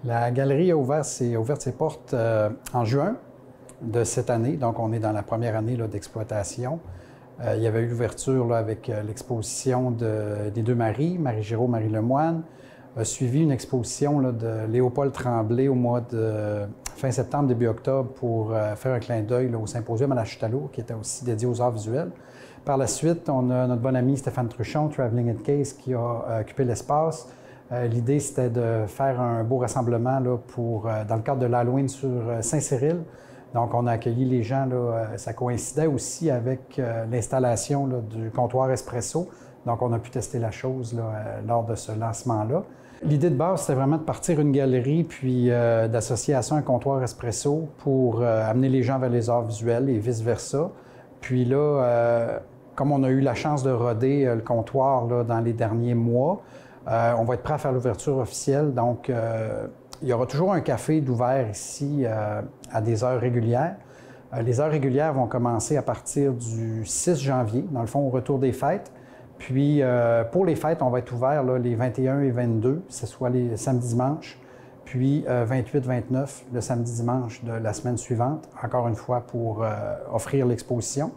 La galerie a ouvert ses portes en juin de cette année, donc on est dans la première année d'exploitation. Il y avait eu l'ouverture avec l'exposition des deux Marie, Marie Giraud, Marie Lemoine, a suivi une exposition de Léopold Tremblay au mois de fin septembre, début octobre pour faire un clin d'œil au symposium à la Chute-à-l'eau, qui était aussi dédié aux arts visuels. Par la suite, on a notre bon ami Stéphane Truchon, Traveling at Case, qui a occupé l'espace. L'idée, c'était de faire un beau rassemblement dans le cadre de l'Halloween sur Saint-Cyril. Donc, on a accueilli les gens. Ça coïncidait aussi avec l'installation du comptoir Espresso. Donc, on a pu tester la chose lors de ce lancement-là. L'idée de base, c'était vraiment de partir une galerie puis d'associer à ça un comptoir Espresso pour amener les gens vers les arts visuels et vice-versa. Puis là, comme on a eu la chance de roder le comptoir dans les derniers mois, on va être prêt à faire l'ouverture officielle. Donc, il y aura toujours un café d'ouvert ici à des heures régulières. Les heures régulières vont commencer à partir du 6 janvier, dans le fond, au retour des fêtes. Puis, pour les fêtes, on va être ouvert les 21 et 22, ce soit les samedis-dimanches, puis 28-29, le samedi-dimanche de la semaine suivante, encore une fois pour offrir l'exposition,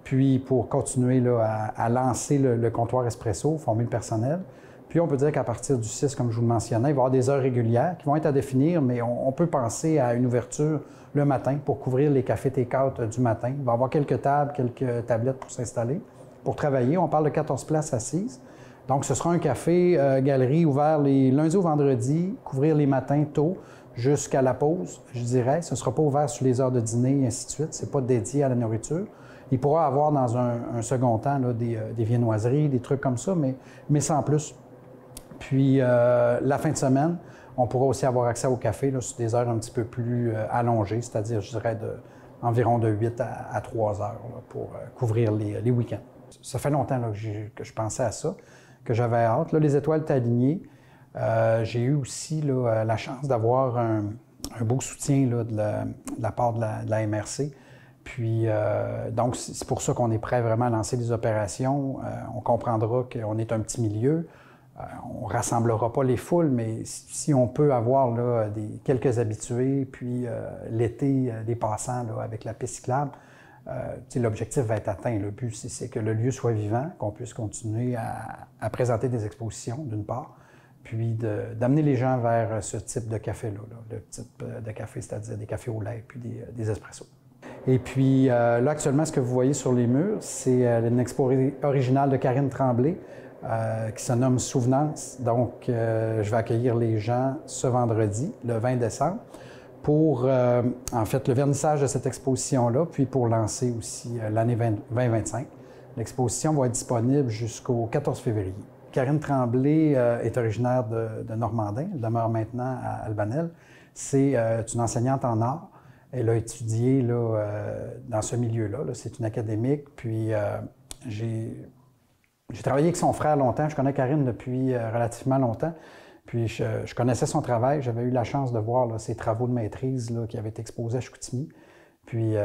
puis pour continuer à lancer le comptoir Espresso, former le personnel. Puis on peut dire qu'à partir du 6, comme je vous le mentionnais, il va y avoir des heures régulières qui vont être à définir, mais on peut penser à une ouverture le matin pour couvrir les cafés take-out du matin. Il va y avoir quelques tables, quelques tablettes pour s'installer, pour travailler. On parle de 14 places assises. Donc, ce sera un café-galerie ouvert les lundis au vendredi, couvrir les matins tôt jusqu'à la pause, je dirais. Ce ne sera pas ouvert sur les heures de dîner et ainsi de suite. Ce n'est pas dédié à la nourriture. Il pourra avoir dans un second temps des viennoiseries, des trucs comme ça, mais sans plus. Puis, la fin de semaine, on pourra aussi avoir accès au café sur des heures un petit peu plus allongées, c'est-à-dire, je dirais, environ de 8 à 3 heures pour couvrir les week-ends. Ça fait longtemps que je pensais à ça, que j'avais hâte. Là, les étoiles étaient alignées. J'ai eu aussi la chance d'avoir un beau soutien de la part de la MRC. Puis, donc, c'est pour ça qu'on est prêt vraiment à lancer des opérations. On comprendra qu'on est un petit milieu. On ne rassemblera pas les foules, mais si on peut avoir quelques habitués, puis l'été, des passants avec la piste cyclable, l'objectif va être atteint. Le but, c'est que le lieu soit vivant, qu'on puisse continuer à présenter des expositions, d'une part, puis d'amener les gens vers ce type de café-là, le type de café, c'est-à-dire des cafés au lait, puis des espressos. Et puis là, actuellement, ce que vous voyez sur les murs, c'est une expo originale de Karine Tremblay, qui se nomme Souvenance. Donc, je vais accueillir les gens ce vendredi, le 20 décembre, pour, en fait, le vernissage de cette exposition-là, puis pour lancer aussi l'année 2025. L'exposition va être disponible jusqu'au 14 février. Karine Tremblay est originaire de Normandin, elle demeure maintenant à Albanel. C'est une enseignante en art. Elle a étudié dans ce milieu-là. C'est une académique, puis j'ai travaillé avec son frère longtemps. Je connais Karine depuis relativement longtemps. Puis je connaissais son travail. J'avais eu la chance de voir ses travaux de maîtrise qui avaient été exposés à Chicoutimi. Puis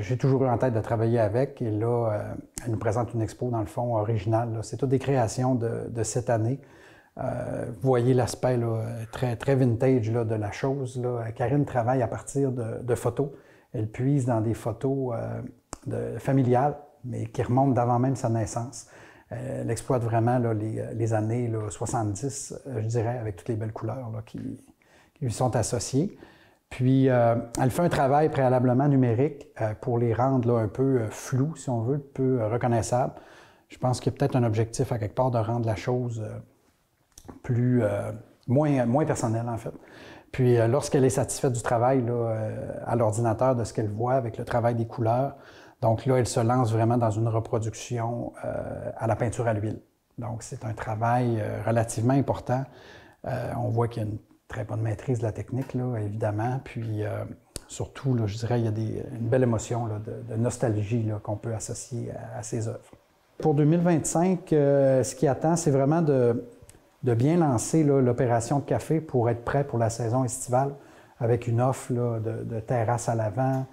j'ai toujours eu en tête de travailler avec. Et là, elle nous présente une expo, dans le fond, originale. C'est toutes des créations de cette année. Vous voyez l'aspect très, très vintage de la chose. Karine travaille à partir de photos. Elle puise dans des photos familiales, mais qui remontent d'avant même sa naissance. Elle exploite vraiment les années 70, je dirais, avec toutes les belles couleurs qui lui sont associées. Puis, elle fait un travail préalablement numérique pour les rendre un peu flous, si on veut, un peu reconnaissables. Je pense qu'il y a peut-être un objectif à quelque part de rendre la chose moins personnelle, en fait. Puis, lorsqu'elle est satisfaite du travail à l'ordinateur, de ce qu'elle voit avec le travail des couleurs, donc là, elle se lance vraiment dans une reproduction à la peinture à l'huile. Donc, c'est un travail relativement important. On voit qu'il y a une très bonne maîtrise de la technique, évidemment. Puis, surtout, je dirais, il y a une belle émotion de nostalgie qu'on peut associer à ces œuvres. Pour 2025, ce qui attend, c'est vraiment de bien lancer l'opération de café pour être prêt pour la saison estivale avec une offre de terrasse à l'avant,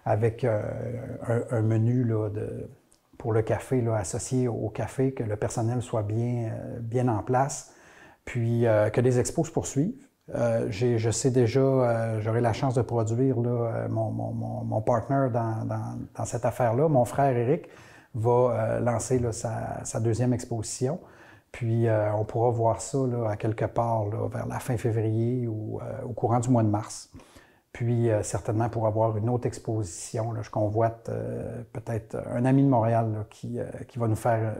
avec un menu pour le café associé au café, que le personnel soit bien en place, puis que les expos se poursuivent. Je sais déjà, j'aurai la chance de produire là, mon partner dans cette affaire-là. Mon frère Éric va lancer là, sa deuxième exposition. Puis on pourra voir ça là, à quelque part là, vers la fin février ou au courant du mois de mars. Puis certainement pour avoir une autre exposition. Là, je convoite peut-être un ami de Montréal là, qui va nous faire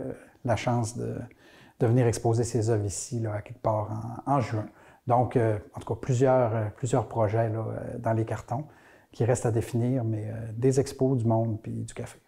la chance de venir exposer ses œuvres ici là, à quelque part en juin. Donc, en tout cas, plusieurs projets là, dans les cartons qui restent à définir, mais des expos, du monde puis du café.